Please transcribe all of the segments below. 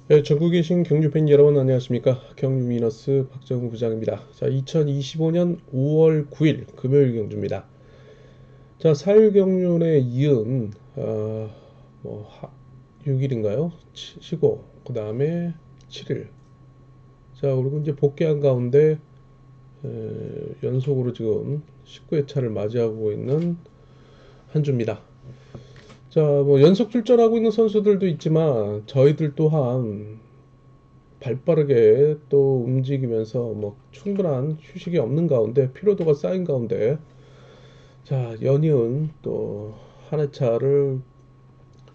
네, 전국에 계신 경주 팬 여러분 안녕하십니까? 경주 미너스 박정우 부장입니다. 자, 2025년 5월 9일 금요일 경주입니다. 자, 4일 경륜에 이은 6일인가요? 쉬고 그 다음에 7일. 자, 그리고 이제 복귀한 가운데 연속으로 지금 19회차를 맞이하고 있는 한 주입니다. 자, 뭐 연속 출전하고 있는 선수들도 있지만 저희들 또한 발빠르게 또 움직이면서 뭐 충분한 휴식이 없는 가운데 피로도가 쌓인 가운데 자 연이은 또 한 회차를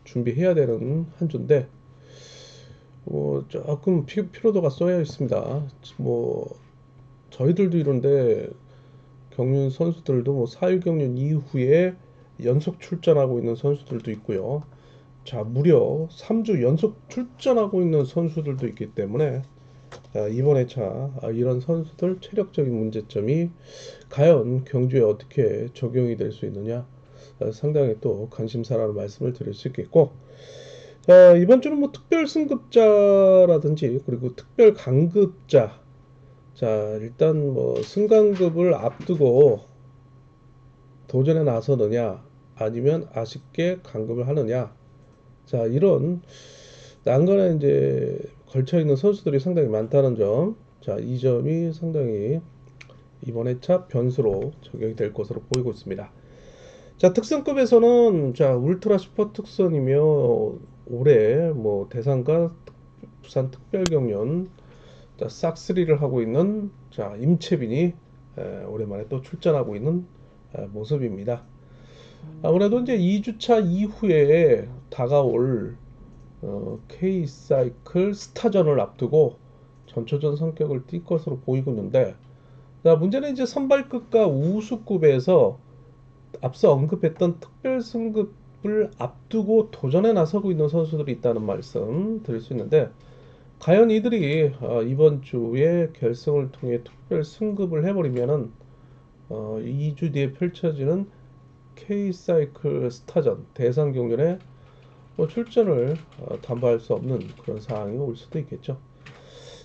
준비해야 되는 한 주인데 조금 피로도가 쏘여 있습니다. 뭐 저희들도 이런데 경륜 선수들도 뭐 4일 경륜 이후에 연속 출전하고 있는 선수들도 있고요. 자 무려 3주 연속 출전하고 있는 선수들도 있기 때문에 이번 회차 이런 선수들 체력적인 문제점이 과연 경주에 어떻게 적용이 될 수 있느냐 상당히 또 관심사라는 말씀을 드릴 수 있겠고 이번 주는 뭐 특별 승급자라든지 그리고 특별 강급자 자 일단 뭐 승강급을 앞두고 도전에 나서느냐 아니면 아쉽게 강급을 하느냐 자 이런 난관에 이제 걸쳐 있는 선수들이 상당히 많다는 점. 자, 이 점이 상당히 이번 회차 변수로 적용이 될 것으로 보이고 있습니다. 자, 특선급에서는 자, 울트라 슈퍼 특선이며 올해 뭐 대상과 부산 특별경연 자, 싹쓸이를 하고 있는 자, 임채빈이 오랜만에 또 출전하고 있는 모습입니다. 아무래도 이제 2주차 이후에 다가올 K사이클 스타전을 앞두고 전초전 성격을 띌 것으로 보이고 있는데 자, 문제는 이제 선발급과 우수급에서 앞서 언급했던 특별 승급을 앞두고 도전에 나서고 있는 선수들이 있다는 말씀 드릴 수 있는데 과연 이들이 이번 주에 결승을 통해 특별 승급을 해버리면은 2주 뒤에 펼쳐지는 K사이클 스타전 대상 경연에 뭐 출전을 담보할 수 없는 그런 상황이 올 수도 있겠죠.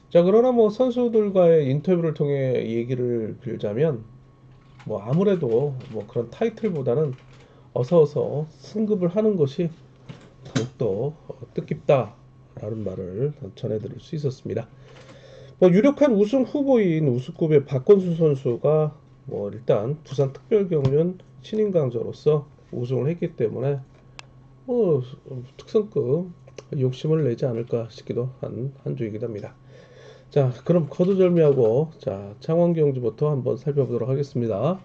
자, 그러나 뭐 선수들과의 인터뷰를 통해 얘기를 빌자면 뭐 아무래도 뭐 그런 타이틀보다는 어서 승급을 하는 것이 더욱더 뜻깊다라는 말을 전해드릴 수 있었습니다. 뭐 유력한 우승 후보인 우승급의 박건수 선수가 뭐 일단 부산 특별경륜 신인 강자로서 우승을 했기 때문에 뭐 특성급 욕심을 내지 않을까 싶기도 한 주이기도 합니다. 자, 그럼 거두절미하고 자 창원경주부터 한번 살펴보도록 하겠습니다.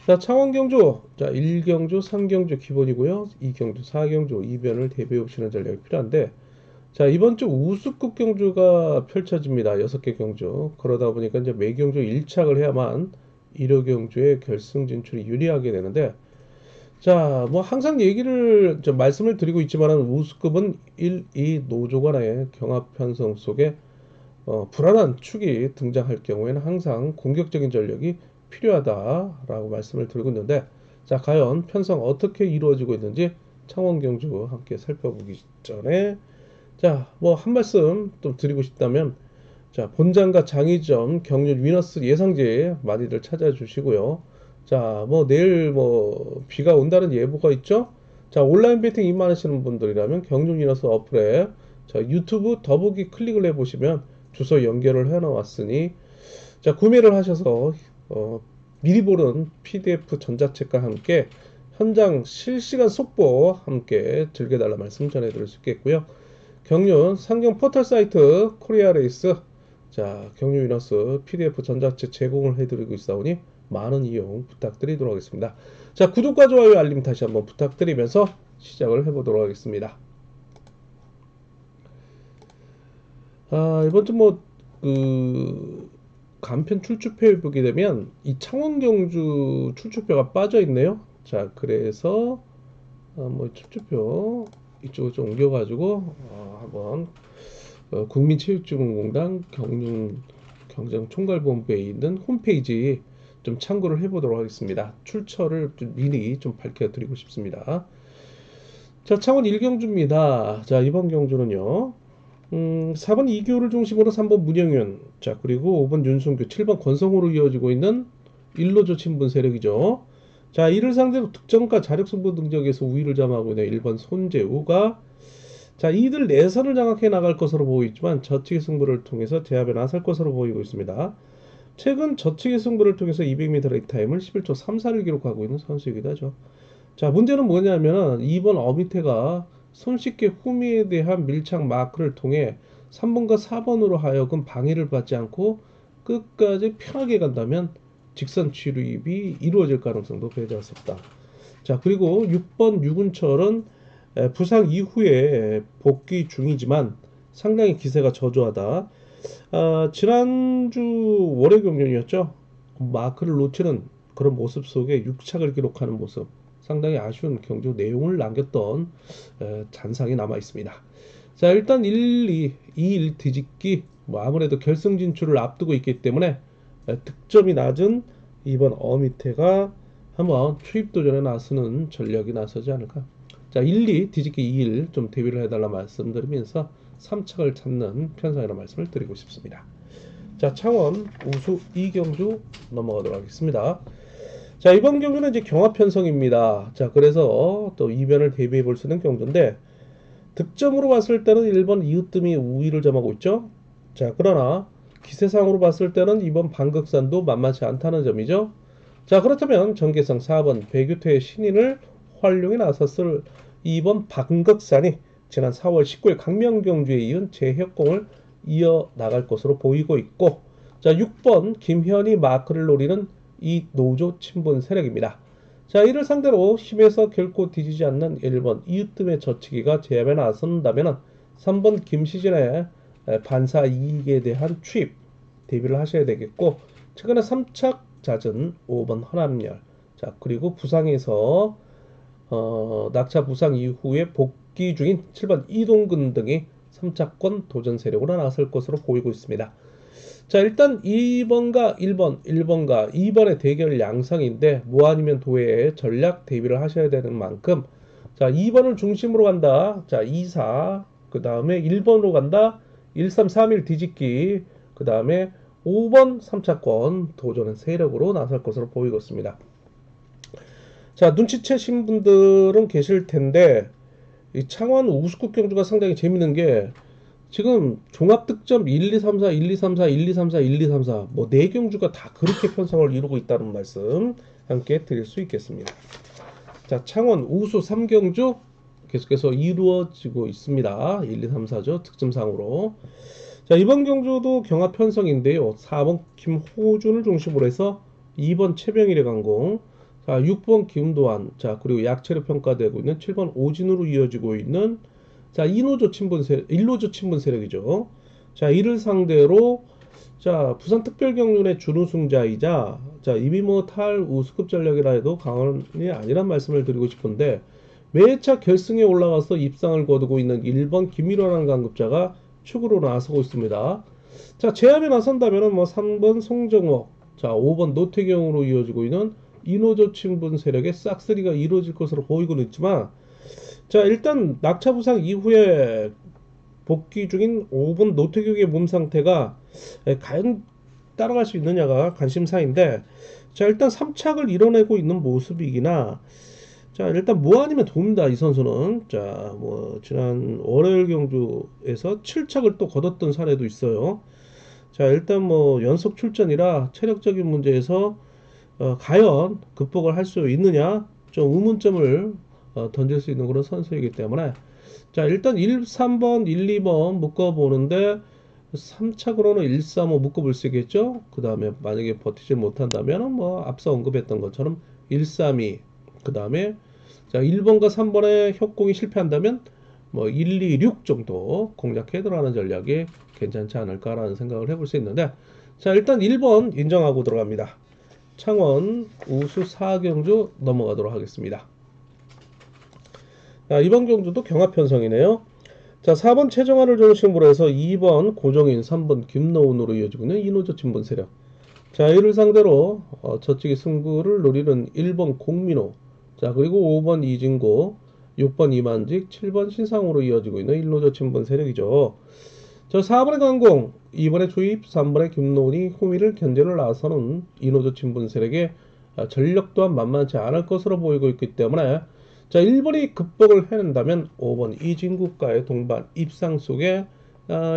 자, 창원경주 자 1경주, 3경주 기본이고요. 2경주, 4경주 이변을 대비해 오시는 전략이 필요한데 자 이번 주 우수급 경주가 펼쳐집니다. 6개 경주 그러다 보니까 이제 매 경주 1착을 해야만 1호 경주의 결승 진출이 유리하게 되는데 자, 뭐 항상 얘기를 좀 말씀을 드리고 있지만 우수급은 1, 2 노조 간의 경합 편성 속에 불안한 축이 등장할 경우에는 항상 공격적인 전력이 필요하다라고 말씀을 드리고 있는데 자, 과연 편성 어떻게 이루어지고 있는지 창원 경주 함께 살펴보기 전에 자, 뭐 한 말씀 좀 드리고 싶다면 자, 본장과 장의점 경륜 위너스 예상제 많이들 찾아주시고요. 자, 뭐 내일 뭐 비가 온다는 예보가 있죠? 자, 온라인 베팅 입문하시는 분들이라면 경륜 위너스 어플에 자, 유튜브 더보기 클릭을 해보시면 주소 연결을 해놓았으니 자, 구매를 하셔서 미리 보는 PDF 전자책과 함께 현장 실시간 속보 함께 즐겨달라 말씀 전해드릴 수 있겠고요. 경륜 상경 포털 사이트 코리아 레이스 자 경륜 위너스 PDF 전자책 제공을 해드리고 있사오니 많은 이용 부탁드리도록 하겠습니다. 자 구독과 좋아요 알림 다시 한번 부탁드리면서 시작을 해보도록 하겠습니다. 이번 주뭐그 간편 출주표에 보게 되면 이 창원 경주 출주표가 빠져 있네요. 자 그래서 뭐 출주표 이쪽으로 좀 옮겨가지고 한번 국민체육지원공단 경륜 경정총괄본부에 있는 홈페이지 좀 참고를 해보도록 하겠습니다. 출처를 좀 미리 좀 밝혀드리고 싶습니다. 자, 창원 1경주입니다. 자, 이번 경주는요. 4번 이교를 중심으로 3번 문영윤, 자 그리고 5번 윤승규, 7번 권성호로 이어지고 있는 일로조 친분 세력이죠. 자 이를 상대로 득점과 자력승부 능력에서 우위를 점하고 있는 1번 손재우가 자 이들 내선을 장악해 나갈 것으로 보이고 있지만 저측의 승부를 통해서 제압에 나설 것으로 보이고 있습니다. 최근 저측의 승부를 통해서 200m 레이스 타임을 11초 34를 기록하고 있는 선수이기도 하죠. 자 문제는 뭐냐면은 2번 어미테가 손쉽게 후미에 대한 밀착 마크를 통해 3번과 4번으로 하여금 방해를 받지 않고 끝까지 편하게 간다면 직선 출입이 이루어질 가능성도 배제할 수 없다. 자 그리고 6번 유근철은 부상 이후에 복귀 중이지만 상당히 기세가 저조하다. 지난주 월요 경륜이었죠. 마크를 놓치는 그런 모습 속에 6착을 기록하는 모습 상당히 아쉬운 경주 내용을 남겼던 잔상이 남아 있습니다. 자 일단 2일 뒤집기 뭐 아무래도 결승 진출을 앞두고 있기 때문에 득점이 낮은 이번 어미테가 한번 투입 도전에 나서는 전력이 나서지 않을까. 자 1, 2 뒤집기 2일 좀 대비를 해달라 말씀드리면서 3착을 찾는 편성이라는 말씀을 드리고 싶습니다. 자 창원 우수 이경주 넘어가도록 하겠습니다. 자 이번 경주는 이제 경합 편성입니다. 자 그래서 또 이변을 대비해 볼 수 있는 경주인데 득점으로 봤을 때는 1번 이으뜸이 우위를 점하고 있죠. 자 그러나 기세상으로 봤을 때는 이번 방극산도 만만치 않다는 점이죠. 자 그렇다면 전개성 4번 배규태의 신인을 활용해 나섰을 2번 방극산이 지난 4월 19일 강명경주에 이은 재협공을 이어나갈 것으로 보이고 있고 자 6번 김현희 마크를 노리는 이 노조 친분 세력입니다. 자 이를 상대로 힘에서 결코 뒤지지 않는 1번 이으뜸의 저치기가 제압에 나선다면 3번 김시진의 반사 이익에 대한 추입 대비를 하셔야 되겠고 최근에 3착 잦은 5번 허남열 자 그리고 부상에서 낙차 부상 이후에 복귀 중인 7번 이동근 등이 3차권 도전 세력으로 나설 것으로 보이고 있습니다. 자 일단 2번과 1번과 2번의 대결 양상인데 뭐 아니면 도에 전략 대비를 하셔야 되는 만큼 자 2번을 중심으로 간다. 자 2, 4, 그 다음에 1번으로 간다. 1, 3, 3, 1 뒤집기 그 다음에 5번 3차권 도전의 세력으로 나설 것으로 보이고 있습니다. 자 눈치채신 분들은 계실 텐데 이 창원 우스국 경주가 상당히 재밌는 게 지금 종합 득점 1, 2, 3, 4, 1, 2, 3, 4, 1, 2, 3, 4, 1, 2, 3, 4, 뭐 4경주가 다 그렇게 편성을 이루고 있다는 말씀 함께 드릴 수 있겠습니다. 자, 창원 우수 3경주 계속해서 이루어지고 있습니다. 1, 2, 3, 4죠. 득점상으로. 자, 이번 경주도 경합 편성인데요. 4번 김호준을 중심으로 해서 2번 최병일의 강공, 자, 6번 김도환, 자, 그리고 약체로 평가되고 있는 7번 오진으로 이어지고 있는 자, 일로조 친분 세력이죠. 자, 이를 상대로 자, 부산 특별경륜의 준우승자이자 자, 이미 뭐 탈 우수급 전력이라 해도 강원이 아니란 말씀을 드리고 싶은데 매차 결승에 올라가서 입상을 거두고 있는 1번 김일환 강급자가 축으로 나서고 있습니다. 자, 제압에 나선다면은 뭐 3번 송정옥, 자, 5번 노태경으로 이어지고 있는 이노조 친분 세력의 싹쓸이가 이루어질 것으로 보이고는 있지만 자 일단 낙차 부상 이후에 복귀 중인 5번 노태경의 몸 상태가 과연 따라갈 수 있느냐가 관심사인데 자 일단 3착을 이뤄내고 있는 모습이기나 자 일단 뭐 아니면 돕니다 이 선수는 자 뭐 지난 월요일 경주에서 7착을 또 거뒀던 사례도 있어요. 자 일단 뭐 연속 출전이라 체력적인 문제에서 과연 극복을 할 수 있느냐 좀 의문점을 던질 수 있는 그런 선수이기 때문에 자 일단 1, 3번, 1, 2번 묶어보는데 3착으로는 1, 3, 5 묶어볼 수 있겠죠. 그 다음에 만약에 버티지 못한다면 뭐 앞서 언급했던 것처럼 1, 3, 2, 그 다음에 자 1번과 3번의 협공이 실패한다면 뭐 1, 2, 6 정도 공략해 들어가는 전략이 괜찮지 않을까라는 생각을 해볼 수 있는데 자 일단 1번 인정하고 들어갑니다. 창원 우수 4경주 넘어가도록 하겠습니다. 자, 이번 경주도 경합 편성이네요. 자 4번 최정환을 중심으로 해서 2번 고정인 3번 김노은으로 이어지고 있는 이노조 친분 세력 자 이를 상대로 저쪽의 승부를 노리는 1번 공민호 자 그리고 5번 이진고 6번 이만직 7번 신상으로 이어지고 있는 일노조 친분 세력이죠. 저 4번의 강공, 2번의 조입, 3번의 김노은이 호미를 견제를 나서는 이노조 친분 세력의 전력 또한 만만치 않을 것으로 보이고 있기 때문에 자 1번이 극복을 해낸다면 5번 이진국과의 동반 입상 속에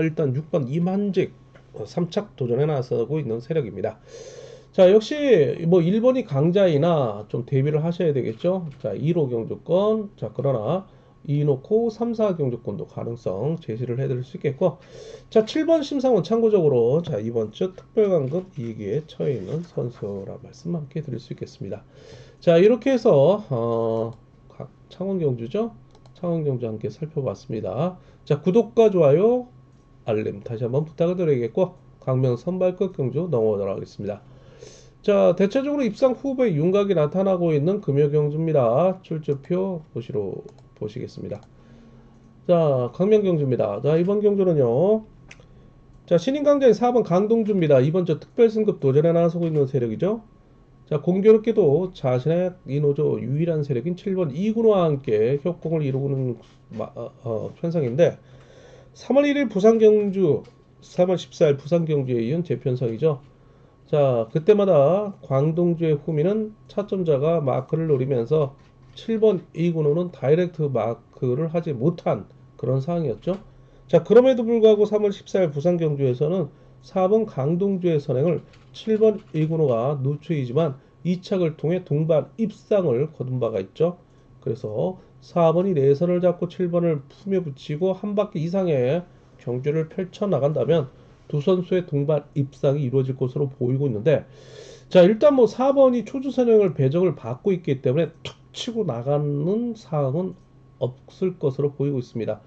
일단 6번 이만직 3착 도전에 나서고 있는 세력입니다. 자 역시 뭐 1번이 강자이나 좀 대비를 하셔야 되겠죠. 자 1호 경주권, 자 그러나 2 놓고 3, 4 경주권도 가능성 제시를 해드릴 수 있겠고, 자 7번 심상원 참고적으로 자 이번 주 특별강급 2기에 처해 있는 선수라 말씀 함께 드릴 수 있겠습니다. 자 이렇게 해서 각 창원 경주죠, 창원 경주 함께 살펴봤습니다. 자 구독과 좋아요 알림 다시 한번 부탁을 드리겠고, 강명 선발급 경주 넘어가도록 하겠습니다. 자 대체적으로 입상 후보의 윤곽이 나타나고 있는 금요 경주입니다. 출주표 보시겠습니다. 자 강명 경주입니다. 자 이번 경주는요, 자 신인 강자인 4번 강동주입니다. 이번 주 특별 승급 도전에 나서고 있는 세력이죠. 자 공교롭게도 자신의 이노조 유일한 세력인 7번 이군호와 함께 협공을 이루는 편성인데 3월 1일 부산 경주, 3월 14일 부산 경주에 이은 재편성이죠. 자 그때마다 광동주의 후미는 차점자가 마크를 노리면서 7번 이군호는 다이렉트 마크를 하지 못한 그런 상황이었죠. 자 그럼에도 불구하고 3월 14일 부산 경주에서는 4번 강동주의 선행을 7번 이군호가 누추이지만 2착을 통해 동반 입상을 거둔 바가 있죠. 그래서 4번이 내선을 잡고 7번을 품에 붙이고 한 바퀴 이상의 경주를 펼쳐 나간다면 두 선수의 동반 입상이 이루어질 것으로 보이고 있는데, 자 일단 뭐 4번이 초주선행을 배정을 받고 있기 때문에 툭 치고 나가는 사항은 없을 것으로 보이고 있습니다.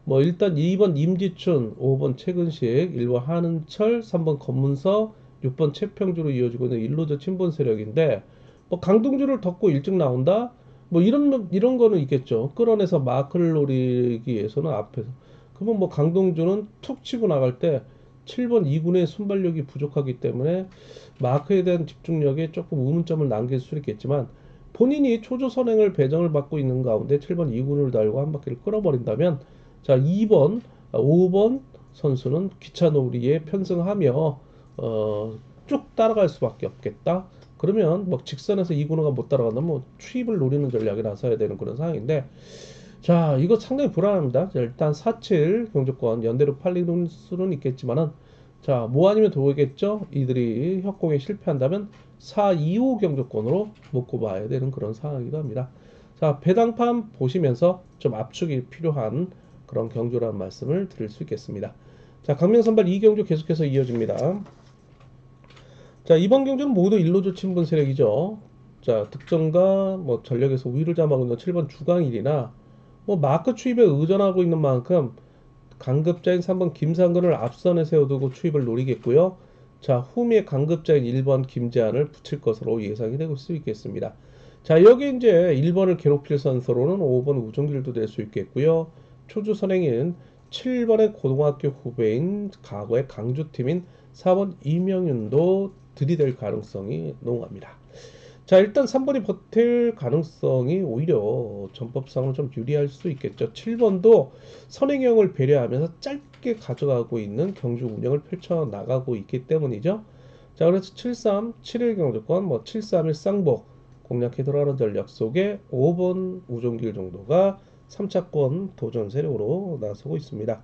뭐 일단 2번 임지춘, 5번 최근식, 1번 한은철, 3번 검문서, 6번 최평주로 이어지고 있는 일로저 친분 세력인데, 뭐 강동주를 덮고 일찍 나온다, 뭐 이런 거는 있겠죠. 끌어내서 마크를 노리기 위해서는 앞에서. 그러면 뭐 강동주는 툭 치고 나갈 때 7번 2군의 순발력이 부족하기 때문에 마크에 대한 집중력에 조금 의문점을 남길 수 있겠지만, 본인이 초조 선행을 배정을 받고 있는 가운데 7번 2군을 달고 한 바퀴를 끌어버린다면, 자 2번, 5번 선수는 기차 놀이에 편승하며 쭉 따라갈 수밖에 없겠다. 그러면 뭐 직선에서 2군호가 못 따라간다면 뭐 추입을 노리는 전략에 나서야 되는 그런 상황인데, 자 이거 상당히 불안합니다. 자, 일단 4.7 경주권 연대로 팔리는 수는 있겠지만은, 자 뭐 아니면 도겠죠. 이들이 협공에 실패한다면 4.25 경주권으로 묶고 봐야 되는 그런 상황이기도 합니다. 자 배당판 보시면서 좀 압축이 필요한 그런 경주라는 말씀을 드릴 수 있겠습니다. 자 강명선발 2경주 계속해서 이어집니다. 자 이번 경주는 모두 일로조 친분 세력이죠. 자 득점과 뭐 전력에서 우위를 점하고 있는 7번 주강일이나 뭐 마크 추입에 의존하고 있는 만큼 강급자인 3번 김상근을 앞선에 세워두고 추입을 노리겠고요. 자 후미의 강급자인 1번 김재한을 붙일 것으로 예상이 되고 수 있겠습니다. 자 여기 이제 1번을 괴롭힐 선수로는 5번 우종길도 될 수 있겠고요. 초주 선행인 7번의 고등학교 후배인 과거의 강주팀인 4번 이명윤도 들이댈 가능성이 농후합니다. 자 일단 3번이 버틸 가능성이 오히려 전법상으로 좀 유리할 수 있겠죠. 7번도 선행형을 배려하면서 짧게 가져가고 있는 경주 운영을 펼쳐 나가고 있기 때문이죠. 자 그래서 73, 7일 경주권, 뭐 731 쌍복 공략해 들어가는 전략 속에 5번 우종길 정도가 3차권 도전 세력으로 나서고 있습니다.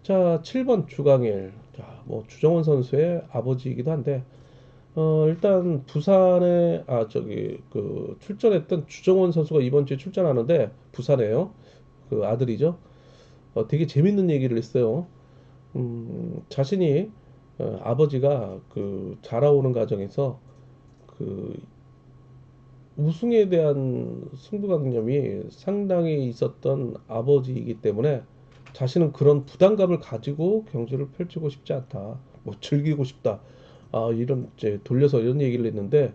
자 7번 주강일, 자뭐 주정원 선수의 아버지이기도 한데, 일단 부산에 저기 그 출전했던 주정원 선수가 이번 주에 출전하는데 부산에요. 그 아들이죠. 되게 재밌는 얘기를 했어요. 자신이 아버지가 그 자라오는 과정에서 그 우승에 대한 승부관념이 상당히 있었던 아버지이기 때문에 자신은 그런 부담감을 가지고 경주를 펼치고 싶지 않다. 뭐 즐기고 싶다. 이런 이제 돌려서 이런 얘기를 했는데,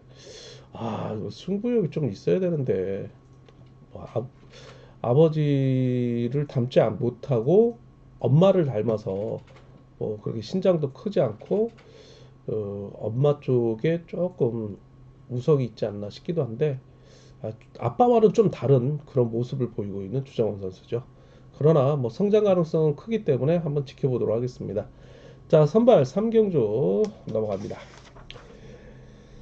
승부욕이 좀 있어야 되는데 뭐 아버지를 닮지 못하고 엄마를 닮아서 뭐 그렇게 신장도 크지 않고 엄마 쪽에 조금 우석이 있지 않나 싶기도 한데, 아빠와는 좀 다른 그런 모습을 보이고 있는 주정원 선수죠. 그러나 뭐 성장 가능성은 크기 때문에 한번 지켜보도록 하겠습니다. 자, 선발 3경주 넘어갑니다.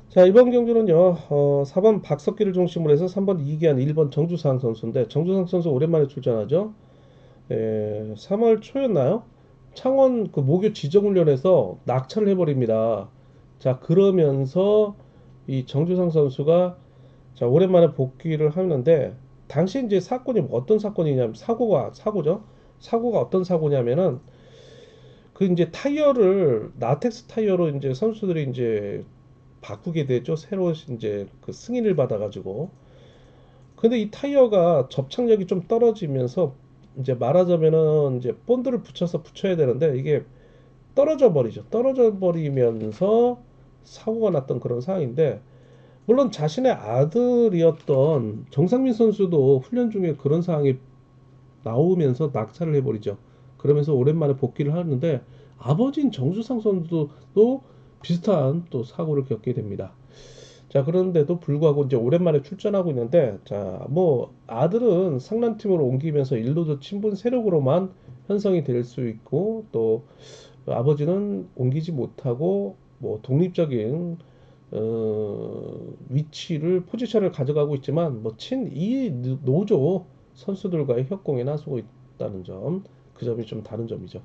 자, 이번 경주는요, 4번 박석기를 중심으로 해서 3번 이기한 1번 정주상 선수인데, 정주상 선수 오랜만에 출전하죠. 3월 초였나요? 창원 그 모교 지정훈련에서 낙차를 해버립니다. 자, 그러면서 이 정주상 선수가 자, 오랜만에 복귀를 하는데, 당시 이제 사건이 어떤 사건이냐면, 사고죠. 사고가 어떤 사고냐면은, 그 이제 타이어를, 라텍스 타이어로 이제 선수들이 이제 바꾸게 되죠. 새로 이제 그 승인을 받아가지고. 근데 이 타이어가 접착력이 좀 떨어지면서 이제 말하자면은 이제 본드를 붙여야 되는데 이게 떨어져 버리죠. 떨어져 버리면서 사고가 났던 그런 상황인데 물론 자신의 아들이었던 정상민 선수도 훈련 중에 그런 상황이 나오면서 낙차를 해버리죠. 그러면서 오랜만에 복귀를 하는데 아버지인 정수상 선수도 또 비슷한 또 사고를 겪게 됩니다. 자, 그런데도 불구하고 이제 오랜만에 출전하고 있는데, 자, 뭐, 아들은 상란팀으로 옮기면서 일로도 친분 세력으로만 형성이 될 수 있고, 또, 아버지는 옮기지 못하고, 뭐, 독립적인, 위치를, 포지션을 가져가고 있지만, 뭐, 이 노조 선수들과의 협공에 나서고 있다는 점, 그 점이 좀 다른 점이죠.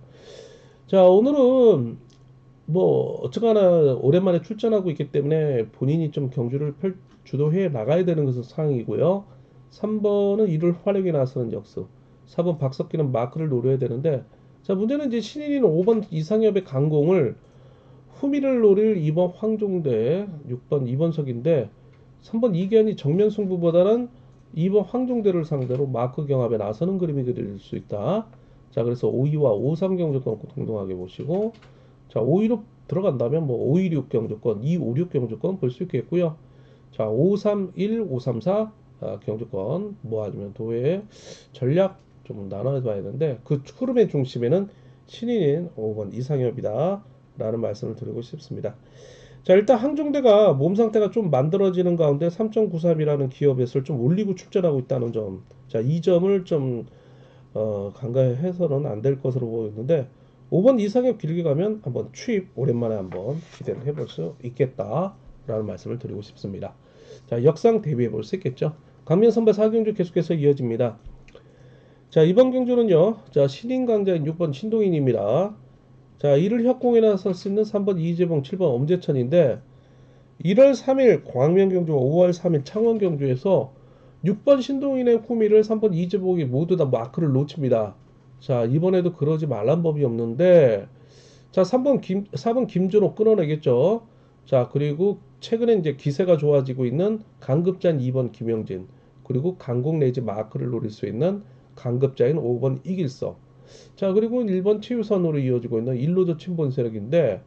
자, 오늘은 뭐 어쨌거나 오랜만에 출전하고 있기 때문에 본인이 좀 경주를 주도해 나가야 되는 것은 상황이고요. 3번은 이를 활용해 나서는 역습. 4번 박석기는 마크를 노려야 되는데 자 문제는 이제 신인인 5번 이상엽의 강공을 후미를 노릴 2번 황종대 6번 이번석인데 3번 이기현이 정면 승부보다는 2번 황종대를 상대로 마크 경합에 나서는 그림이 그릴 수 있다. 자 그래서 5위와 5-3 경주권 동등하게 보시고 자, 5위로 들어간다면 뭐 526 경주권, 256 경주권 볼 수 있겠고요. 자, 531, 534 경주권 모아주면 도외 전략 좀 나눠 봐야 되는데 그 흐름의 중심에는 신인인 5번 이상엽이다. 라는 말씀을 드리고 싶습니다. 자, 일단 항종대가 몸 상태가 좀 만들어지는 가운데 3.93이라는 기업에서 좀 올리고 출전하고 있다는 점. 자, 이 점을 좀 간과해서는 안 될 것으로 보이는데 5번 이상의 길게 가면 한번 추입 오랜만에 한번 기대를 해볼 수 있겠다라는 말씀을 드리고 싶습니다. 자, 역상 대비해 볼 수 있겠죠. 강면 선발 4경주 계속해서 이어집니다. 자, 이번 경주는요. 자, 신인 강자인 6번 신동인입니다. 자, 이를 협공에 나설 수 있는 3번 이재봉, 7번 엄재천인데 1월 3일 광명 경주와 5월 3일 창원 경주에서 6번 신동인의 후미를 3번 이재복이 모두 다 마크를 놓칩니다. 자, 이번에도 그러지 말란 법이 없는데, 자, 4번 김준호 끊어내겠죠. 자, 그리고 최근에 이제 기세가 좋아지고 있는 강급자인 2번 김영진, 그리고 강공 내지 마크를 노릴 수 있는 강급자인 5번 이길석. 자, 그리고 1번 최유선으로 이어지고 있는 일로드 친본 세력인데,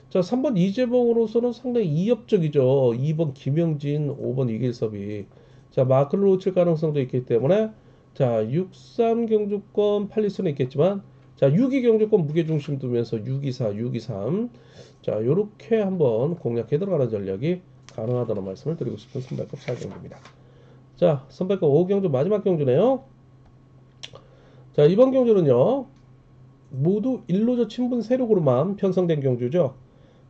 자, 3번 이재봉으로서는 상당히 이협적이죠. 2번 김영진, 5번 이길섭이. 자, 마크를 놓칠 가능성도 있기 때문에 자, 63 경주권 팔릴 수는 있겠지만 자, 62 경주권 무게중심 두면서 624, 623. 자, 요렇게 한번 공략해 들어가는 전략이 가능하다는 말씀을 드리고 싶은 선발급 4경주입니다. 자, 선발급 5경주 마지막 경주네요. 자, 이번 경주는요. 모두 일로저 친분 세력으로만 편성된 경주죠.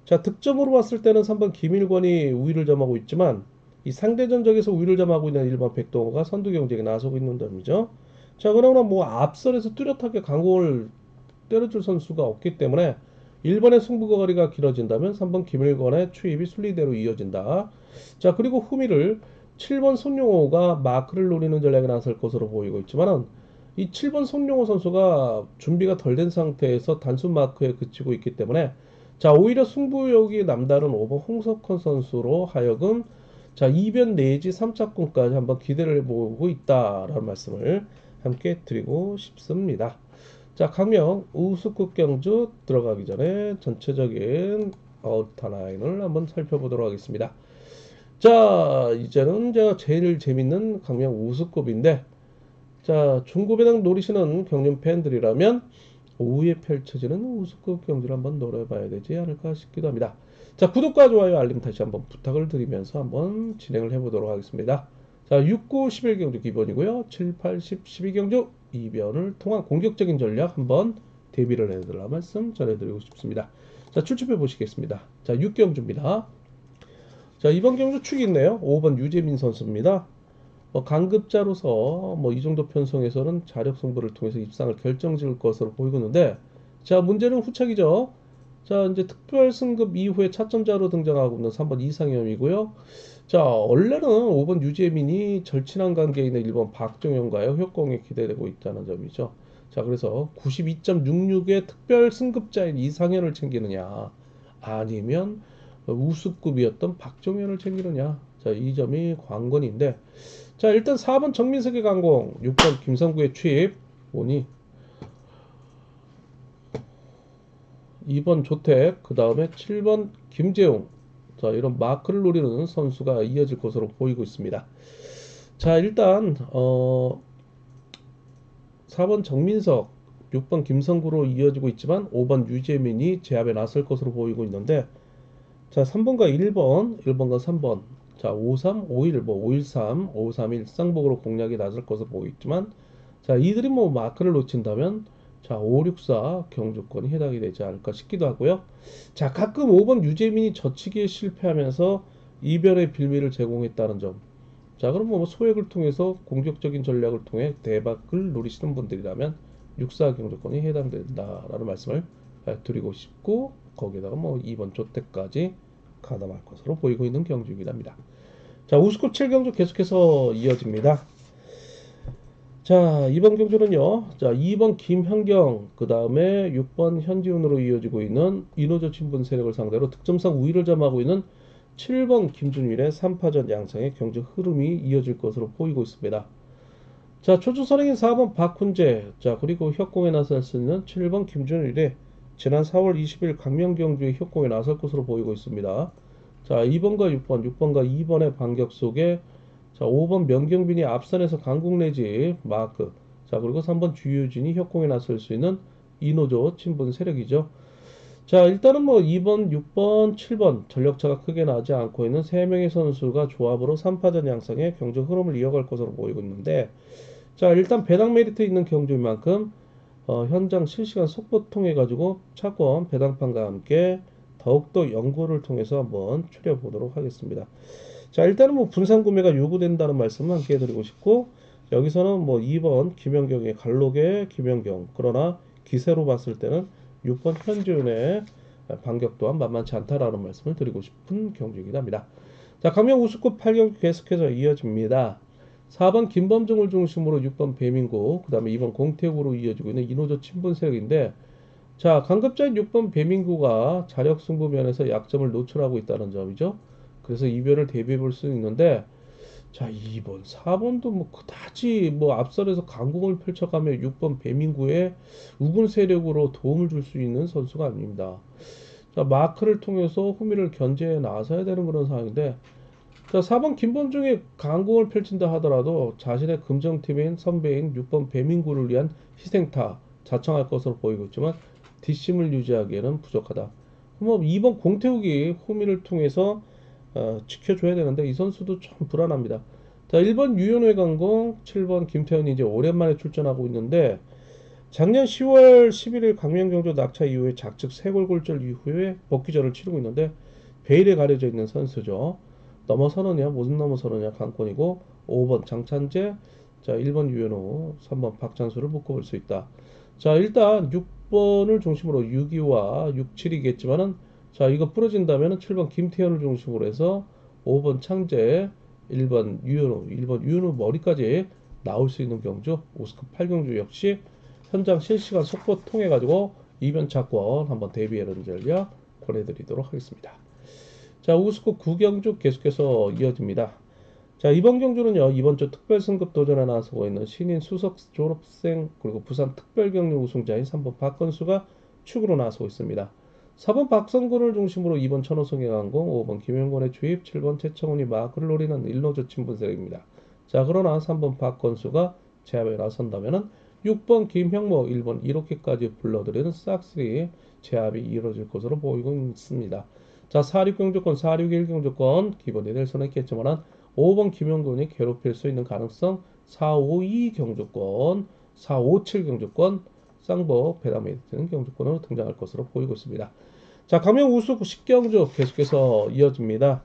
자, 득점으로 봤을 때는 3번 김일권이 우위를 점하고 있지만 이 상대 전적에서 우위를 점하고 있는 1번 백동호가 선두 경쟁에 나서고 있는 점이죠. 자, 그러나 뭐 앞선에서 뚜렷하게 강공을 때려줄 선수가 없기 때문에 1번의 승부거리가 길어진다면 3번 김일권의 추입이 순리대로 이어진다. 자, 그리고 후미를 7번 손용호가 마크를 노리는 전략에 나설 것으로 보이고 있지만은 이 7번 손용호 선수가 준비가 덜 된 상태에서 단순 마크에 그치고 있기 때문에 자, 오히려 승부욕이 남다른 5번 홍석헌 선수로 하여금 자, 2변 내지 3차권까지 한번 기대를 해보고 있다라는 말씀을 함께 드리고 싶습니다. 자, 강명 우수급 경주 들어가기 전에 전체적인 아웃라인을 한번 살펴보도록 하겠습니다. 자, 이제는 제가 제일 재밌는 강명 우수급인데 자, 중고배당 노리시는 경륜 팬들이라면 오후에 펼쳐지는 우수급 경기를 한번 노려봐야 되지 않을까 싶기도 합니다. 자, 구독과 좋아요, 알림 다시 한번 부탁을 드리면서 한번 진행을 해보도록 하겠습니다. 자, 6, 9, 11경주 기본이고요. 7, 8, 10, 12경주 이변을 통한 공격적인 전략 한번 대비를 해달라 말씀 전해드리고 싶습니다. 자, 출처표 보시겠습니다. 자, 6경주입니다. 자, 이번 경주 축이 있네요. 5번 유재민 선수입니다. 강급자로서 이 정도 편성에서는 자력 승부를 통해서 입상을 결정지을 것으로 보이고 있는데, 자, 문제는 후착이죠. 자, 이제 특별 승급 이후에 차점자로 등장하고 있는 3번 이상형이고요. 자, 원래는 5번 유재민이 절친한 관계에 있는 1번 박종현과의 협공에 기대되고 있다는 점이죠. 자, 그래서 92.66의 특별 승급자인 이상현을 챙기느냐, 아니면 우수급이었던 박종현을 챙기느냐. 자, 이 점이 관건인데, 자, 일단 4번 정민석의 강공, 6번 김성구의 취입, 보니 2번 조택, 그 다음에 7번 김재웅. 자, 이런 마크를 노리는 선수가 이어질 것으로 보이고 있습니다. 자, 일단 4번 정민석, 6번 김성구로 이어지고 있지만 5번 유재민이 제압에 나설 것으로 보이고 있는데, 자, 3번과 1번과 3번, 자, 53, 51, 513, 531 쌍복으로 공략이 낮을 것으로 보이지만, 자, 이들이 마크를 놓친다면, 자, 564 경주권이 해당이 되지 않을까 싶기도 하고요. 자, 가끔 5번 유재민이 젖히기에 실패하면서 이변의 빌미를 제공했다는 점. 자, 그럼 소액을 통해서 공격적인 전략을 통해 대박을 노리시는 분들이라면 64 경주권이 해당된다라는 말씀을 드리고 싶고, 거기에다가 2번 조태까지 가담할 것으로 보이고 있는 경주이긴 합니다. 자, 우스컵 7경주 계속해서 이어집니다. 자, 이번 경주는요. 자, 2번 김현경, 그 다음에 6번 현지훈으로 이어지고 있는 이노조 친분 세력을 상대로 득점상 우위를 점하고 있는 7번 김준일의 3파전 양상의 경주 흐름이 이어질 것으로 보이고 있습니다. 자, 초중선행인 4번 박훈재, 자, 그리고 협공에 나설 수 있는 7번 김준일의 지난 4월 20일 강명경주의 협공에 나설 것으로 보이고 있습니다. 자, 2번과 6번과 2번의 반격 속에, 자, 5번 명경빈이 앞선에서 강국 내지 마크, 자, 그리고 3번 주유진이 협공에 나설 수 있는 이노조 친분 세력이죠. 자, 일단은 2번, 6번, 7번 전력차가 크게 나지 않고 있는 3명의 선수가 조합으로 3파전 양상의 경주 흐름을 이어갈 것으로 보이고 있는데, 자, 일단 배당 메리트 있는 경주인 만큼 현장 실시간 속보 통해 가지고 차권 배당판과 함께 더욱더 연구를 통해서 한번 추려 보도록 하겠습니다. 자, 일단은 분산 구매가 요구된다는 말씀을 함께 해드리고 싶고, 여기서는 2번 김연경의 갈록의 김연경, 그러나 기세로 봤을 때는 6번 현지훈의 반격 또한 만만치 않다라는 말씀을 드리고 싶은 경주이긴 합니다. 자, 강명 우수급 8경주 계속해서 이어집니다. 4번 김범종을 중심으로 6번 배민구, 그 다음에 2번 공태국으로 이어지고 있는 이노조 친분 세력인데, 자, 강급자인 6번 배민구가 자력 승부 면에서 약점을 노출하고 있다는 점이죠. 그래서 이변을 대비해 볼 수 있는데, 자, 2번, 4번도 그다지 앞선에서 강공을 펼쳐가며 6번 배민구의 우군 세력으로 도움을 줄 수 있는 선수가 아닙니다. 자, 마크를 통해서 후미를 견제해 나서야 되는 그런 상황인데, 자, 4번 김범중이 강공을 펼친다 하더라도 자신의 금정팀인 선배인 6번 배민구를 위한 희생타 자청할 것으로 보이고 있지만 뒷심을 유지하기에는 부족하다. 2번 공태욱이 후미를 통해서 지켜줘야 되는데 이 선수도 좀 불안합니다. 자, 1번 유현회 강공, 7번 김태현이 이제 오랜만에 출전하고 있는데, 작년 10월 11일 강명경주 낙차 이후에 작즉 쇄골골절 이후에 복귀전을 치르고 있는데 베일에 가려져 있는 선수죠. 넘어서느냐 못 넘어서느냐 관건이고, 5번 장찬재, 자, 1번 유현우, 3번 박찬수를 묶어볼 수 있다. 자, 일단 6번을 중심으로 6위와 6, 7이겠지만은, 자, 이거 부러진다면은 7번 김태현을 중심으로 해서 5번 창재, 1번 유현우, 1번 유현우 머리까지 나올 수 있는 경주, 오스급 8경주 역시 현장 실시간 속보 통해 가지고 이변 차권 한번 대비하는 전략 권해드리도록 하겠습니다. 자, 우스급 9경주 계속해서 이어집니다. 자, 이번 경주는요, 이번 주 특별 승급 도전에 나서고 있는 신인 수석 졸업생, 그리고 부산 특별경륜 우승자인 3번 박건수가 축으로 나서고 있습니다. 4번 박성근을 중심으로 2번 천호성의 강공, 5번 김영권의 주입, 7번 최청훈이 마크를 노리는 일노조 친분 세력입니다. 자, 그러나 3번 박건수가 제압에 나선다면은 6번 김형모, 1번 이렇게까지 불러들이는 싹쓸이 제압이 이루어질 것으로 보이고 있습니다. 자, 46경주권, 461경주권 기본이 될 수는 있겠지만 5번 김용근이 괴롭힐 수 있는 가능성, 452경주권 4, 5, 7 경주권 쌍법 배당 메리트는 경주권으로 등장할 것으로 보이고 있습니다. 자, 강명 우수 10경주 계속해서 이어집니다.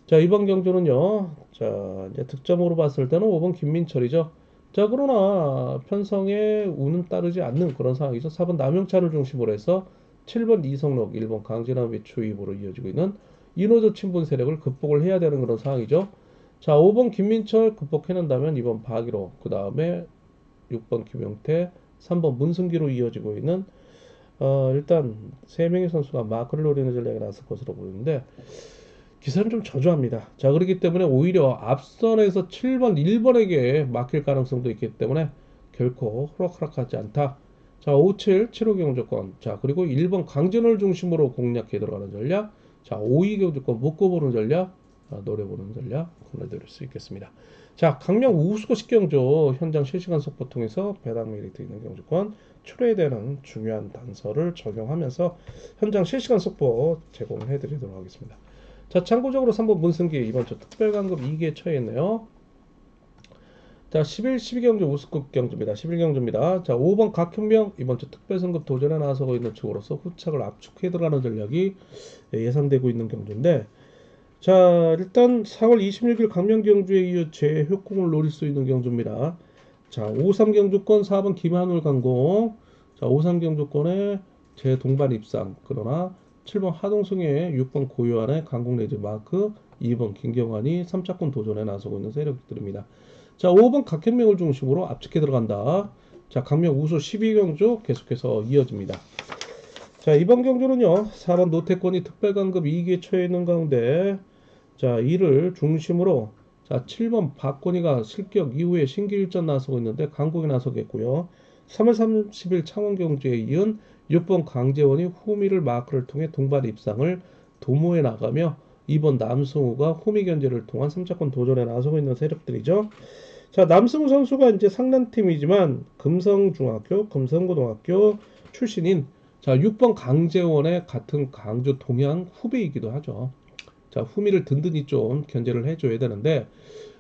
자, 이번 경주는요. 자, 이제 득점으로 봤을 때는 5번 김민철이죠. 자, 그러나 편성에 운은 따르지 않는 그런 상황이죠. 4번 남용찬을 중심으로 해서 7번 이성록, 1번 강진함의 추입으로 이어지고 있는 이노조 친분 세력을 극복을 해야 되는 그런 상황이죠. 자, 5번 김민철 극복해낸다면 2번 박일호, 그 다음에 6번 김용태, 3번 문승기로 이어지고 있는 일단 3명의 선수가 마크를 노리는 전략이 나설 것으로 보이는데 기세는 좀 저조합니다. 자, 그렇기 때문에 오히려 앞선에서 7번, 1번에게 막힐 가능성도 있기 때문에 결코 호락호락하지 않다. 자, 5, 7, 7호 경주권. 자, 그리고 1번 강진을 중심으로 공략해 들어가는 전략. 자, 5위 경주권 묶어보는 전략. 노려보는 전략 권해드릴 수 있겠습니다. 자, 강명 우수고 10경주 현장 실시간 속보 통해서 배당 메리트 있는 경주권 출회되는 중요한 단서를 적용하면서 현장 실시간 속보 제공해 드리도록 하겠습니다. 자, 참고적으로 3번 문승기 이번 주 특별강급 2기에 처해 있네요. 자, 12경주 우수급 경주입니다. 11경주입니다. 자, 5번 각현명 이번 주 특별승급 도전에 나서고 있는 측으로서 후착을 압축해 들어가는 전략이 예상되고 있는 경주인데, 자, 일단 4월 26일 강명경주에 이어 재효공을 노릴 수 있는 경주입니다. 자, 53경주권 4번 김한울 강공. 자, 53경주권에 재동반 입상. 그러나 7번 하동승의 6번 고요한의 강공 내지 마크, 2번 김경환이 3차권 도전에 나서고 있는 세력들입니다. 자, 5번 각현명을 중심으로 압축해 들어간다. 자, 강명 우수 12경주 계속해서 이어집니다. 자, 이번 경주는요. 4번 노태권이 특별강급 2기에 처해 있는 가운데 자, 이를 중심으로 자, 7번 박건희가 실격 이후에 신기일전 나서고 있는데 강국에 나서겠고요. 3월 30일 창원경주에 이은 6번 강재원이 후미를 마크를 통해 동반 입상을 도모해 나가며 2번 남승우가 후미 견제를 통한 3차권 도전에 나서고 있는 세력들이죠. 자, 남승우 선수가 이제 상단팀이지만 금성중학교, 금성고등학교 출신인 자, 6번 강재원의 같은 강주 동양 후배이기도 하죠. 자, 후미를 든든히 좀 견제를 해줘야 되는데,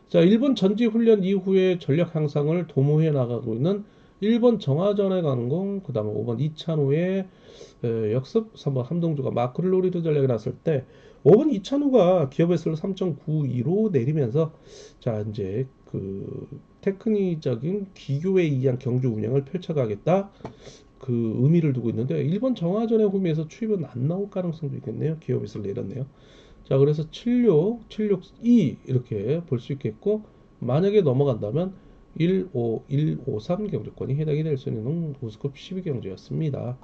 자, 1번 전지훈련 이후에 전력 향상을 도모해 나가고 있는 1번 정하전의 강공, 그 다음에 5번 이찬우의 역습, 3번 함동주가 마크를 노리는 전략이 났을 때, 5번 이찬우가 기업에서 3.92로 내리면서, 자, 이제 그 테크니적인 기교에 의한 경주 운영을 펼쳐가겠다. 그 의미를 두고 있는데 1번 정하전의 후미에서 추입은 안 나올 가능성도 있겠네요. 기업에서 내렸네요. 자, 그래서 76, 762 이렇게 볼 수 있겠고 만약에 넘어간다면 15, 153 경주권이 해당이 될 수 있는 우수급 12경주였습니다.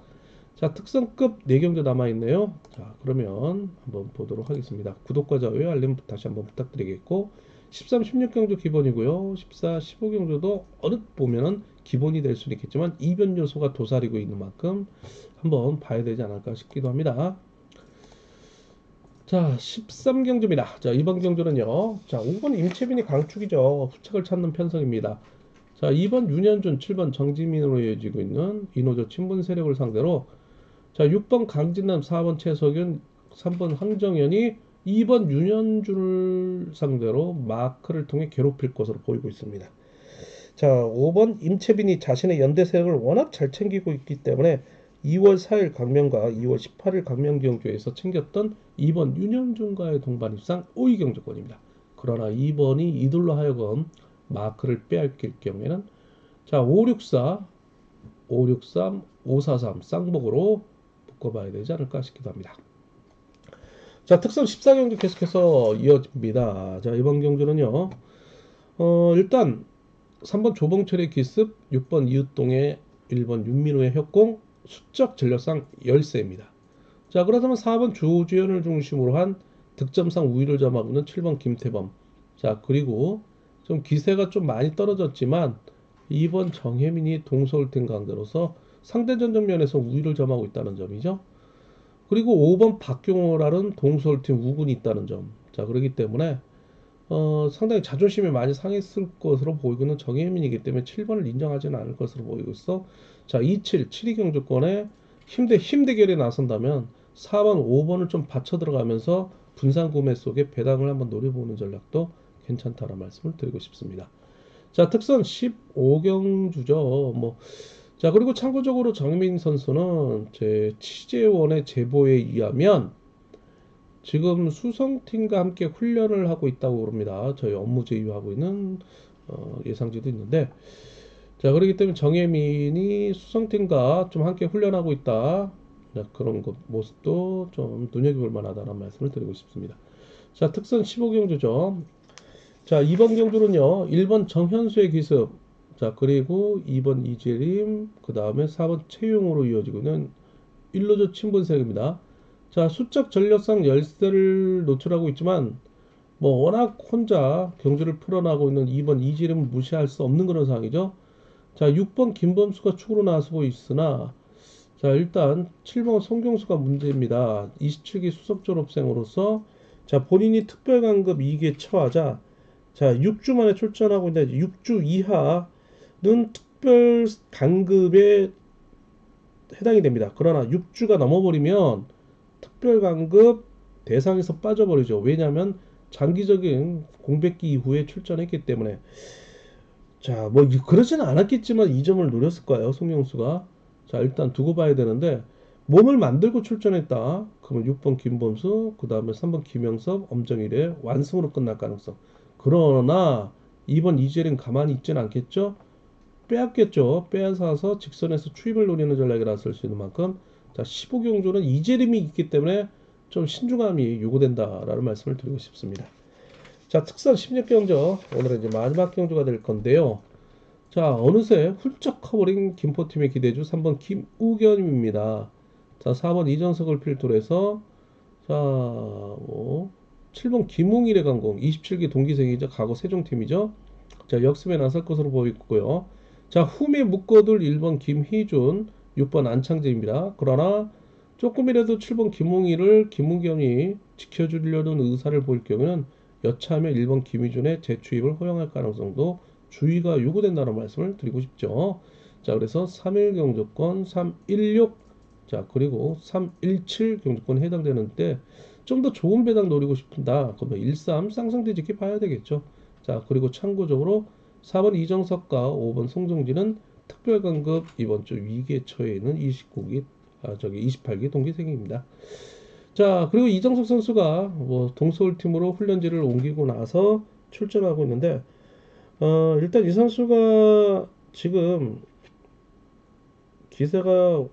자, 특성급 4경주 남아있네요. 자, 그러면 한번 보도록 하겠습니다. 구독과 좋아요, 알림 다시 한번 부탁드리겠고 13, 16경주 기본이고요. 14, 15경주도 어느 보면은 기본이 될 수는 있겠지만 이변 요소가 도사리고 있는 만큼 한번 봐야 되지 않을까 싶기도 합니다. 자, 13경주입니다. 자, 이번 경주는요. 자, 5번 임채빈이 강축이죠. 후착을 찾는 편성입니다. 자, 2번 윤현준, 7번 정지민으로 이어지고 있는 이노조 친분 세력을 상대로 자, 6번 강진남, 4번 최석윤, 3번 황정현이 2번 윤현준을 상대로 마크를 통해 괴롭힐 것으로 보이고 있습니다. 자, 5번 임채빈이 자신의 연대 세력을 워낙 잘 챙기고 있기 때문에 2월 4일 강명과 2월 18일 강명 경주에서 챙겼던 2번 윤현준과의 동반 입상 5위 경주권입니다. 그러나 2번이 이들로 하여금 마크를 빼앗길 경우에는 자, 564, 563, 543 쌍복으로 묶어봐야 되지 않을까 싶기도 합니다. 자, 특성 14경주 계속해서 이어집니다. 자, 이번 경주는요. 일단 3번 조봉철의 기습, 6번 이웃동의 1번 윤민호의 협공, 수적 전력상 열세입니다. 자, 그렇다면 4번 조주현을 중심으로 한 득점상 우위를 점하고 있는 7번 김태범. 자, 그리고 좀 기세가 좀 많이 떨어졌지만 2번 정혜민이 동서울팀 강대로서 상대 전적 면에서 우위를 점하고 있다는 점이죠. 그리고 5번 박경호라는 동서울팀 우군이 있다는 점. 자, 그렇기 때문에 상당히 자존심이 많이 상했을 것으로 보이고는 정혜민이기 때문에 7번을 인정하지는 않을 것으로 보이고 있어. 자, 27, 7위 경주권에 힘 대결에 나선다면 4번, 5번을 좀 받쳐 들어가면서 분산 구매 속에 배당을 한번 노려보는 전략도 괜찮다는 말씀을 드리고 싶습니다. 자, 특선 15경주죠. 뭐, 자, 그리고 참고적으로 정민 선수는 제 취재원의 제보에 의하면 지금 수성팀과 함께 훈련을 하고 있다고 그럽니다. 저희 업무 제휴하고 있는 예상지도 있는데, 자, 그렇기 때문에 정혜민이 수성팀과 좀 함께 훈련하고 있다. 자, 그런 모습도 좀 눈여겨볼 만하다는 말씀을 드리고 싶습니다. 자, 특선 15경주죠. 자, 2번 경주는요, 1번 정현수의 기습, 자, 그리고 2번 이재림, 그 다음에 4번 최용으로 이어지고 있는 1루조 친분색입니다. 자, 수적 전력상 열세를 노출하고 있지만, 뭐, 워낙 혼자 경주를 풀어나가고 있는 2번 이재림을 무시할 수 없는 그런 상황이죠. 자, 6번 김범수가 축으로 나서고 있으나, 자, 일단 7번 송경수가 문제입니다. 27기 수석 졸업생으로서, 자, 본인이 특별강급 2기에 처하자, 자, 6주 만에 출전하고 있는데 6주 이하는 특별 강급에 해당이 됩니다. 그러나 6주가 넘어버리면 특별 강급 대상에서 빠져버리죠. 왜냐하면 장기적인 공백기 이후에 출전했기 때문에. 자, 뭐 그러지는 않았겠지만 이 점을 노렸을 거예요, 송영수가. 자, 일단 두고 봐야 되는데 몸을 만들고 출전했다. 그러면 6번 김범수, 그 다음에 3번 김영섭, 엄정일의 완승으로 끝날 가능성. 그러나 2번 이재린 가만히 있지는 않겠죠? 빼앗겠죠. 빼앗아서 직선에서 추입을 노리는 전략이 나설 수 있는 만큼, 자, 15경주는 이재림이 있기 때문에 좀 신중함이 요구된다라는 말씀을 드리고 싶습니다. 자, 특선 16경주, 오늘은 이제 마지막 경주가 될 건데요. 자, 어느새 훌쩍 커버린 김포팀의 기대주 3번 김우견입니다. 자, 4번 이정석을 필두로 해서, 자, 7번 김웅일의 강공, 27기 동기생이죠. 과거 세종팀이죠. 자, 역습에 나설 것으로 보이고요. 자, 후미 묶어둘 1번 김희준, 6번 안창재입니다. 그러나 조금이라도 7번 김웅일을 김웅겸이 지켜주려는 의사를 보일 경우는 여차하면 1번 김희준의 재추입을 허용할 가능성도 주의가 요구된다는 말씀을 드리고 싶죠. 자, 그래서 3일 경주권, 316, 자, 그리고 317 경주권에 해당되는데 좀 더 좋은 배당 노리고 싶다. 그러면 13 쌍성뒤집기 봐야 되겠죠. 자, 그리고 참고적으로 4번 이정석과 5번 송정진은 특별강급 이번 주 위기에 처해 있는 28기 동기생입니다. 자, 그리고 이정석 선수가 뭐 동서울팀으로 훈련지를 옮기고 나서 출전하고 있는데, 일단 이 선수가 지금 기세가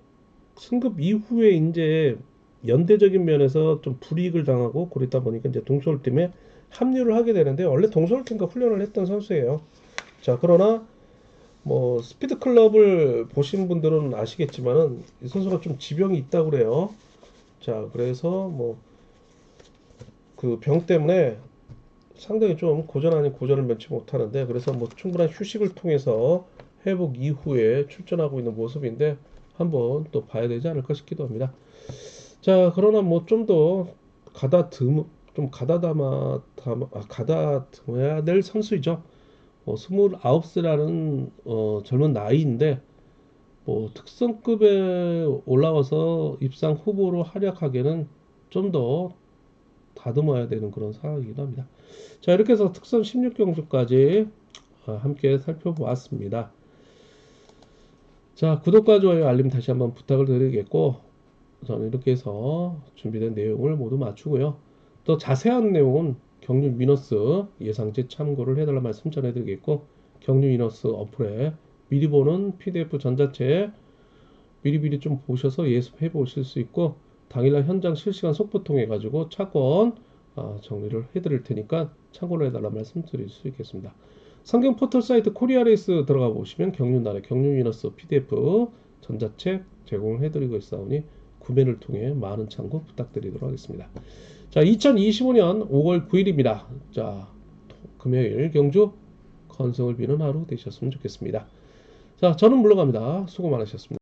승급 이후에 이제 연대적인 면에서 좀 불이익을 당하고 그러다 보니까 이제 동서울팀에 합류를 하게 되는데, 원래 동서울팀과 훈련을 했던 선수예요. 자, 그러나 뭐 스피드 클럽을 보신 분들은 아시겠지만은 이 선수가 좀 지병이 있다고 그래요. 자, 그래서 뭐 그 병 때문에 상당히 좀 고전 아닌 고전을 면치 못하는데, 그래서 뭐 충분한 휴식을 통해서 회복 이후에 출전하고 있는 모습인데 한번 또 봐야 되지 않을까 싶기도 합니다. 자, 그러나 뭐 좀 더 가다듬어야 될 선수이죠. 29세라는 젊은 나이인데 뭐 특성급에 올라와서 입상 후보로 활약하기에는 좀 더 다듬어야 되는 그런 상황이기도 합니다. 자, 이렇게 해서 특선 16경주까지 함께 살펴보았습니다. 자, 구독과 좋아요, 알림 다시 한번 부탁을 드리겠고, 저는 이렇게 해서 준비된 내용을 모두 마치고요. 또 자세한 내용은 경륜 위너스 예상치 참고를 해달라 말씀 전해드리겠고, 경륜 위너스 어플에 미리 보는 PDF 전자책 미리미리 좀 보셔서 예습해 보실 수 있고, 당일날 현장 실시간 속보 통해 가지고 차권 정리를 해드릴 테니까 참고를 해달라 말씀 드릴 수 있겠습니다. 성경 포털 사이트 코리아레이스 들어가 보시면 경륜날의 경륜 위너스 PDF 전자책 제공을 해드리고 있사오니 구매를 통해 많은 참고 부탁드리도록 하겠습니다. 자, 2025년 5월 9일입니다. 자, 금요일 경주 건승을 비는 하루 되셨으면 좋겠습니다. 자, 저는 물러갑니다. 수고 많으셨습니다.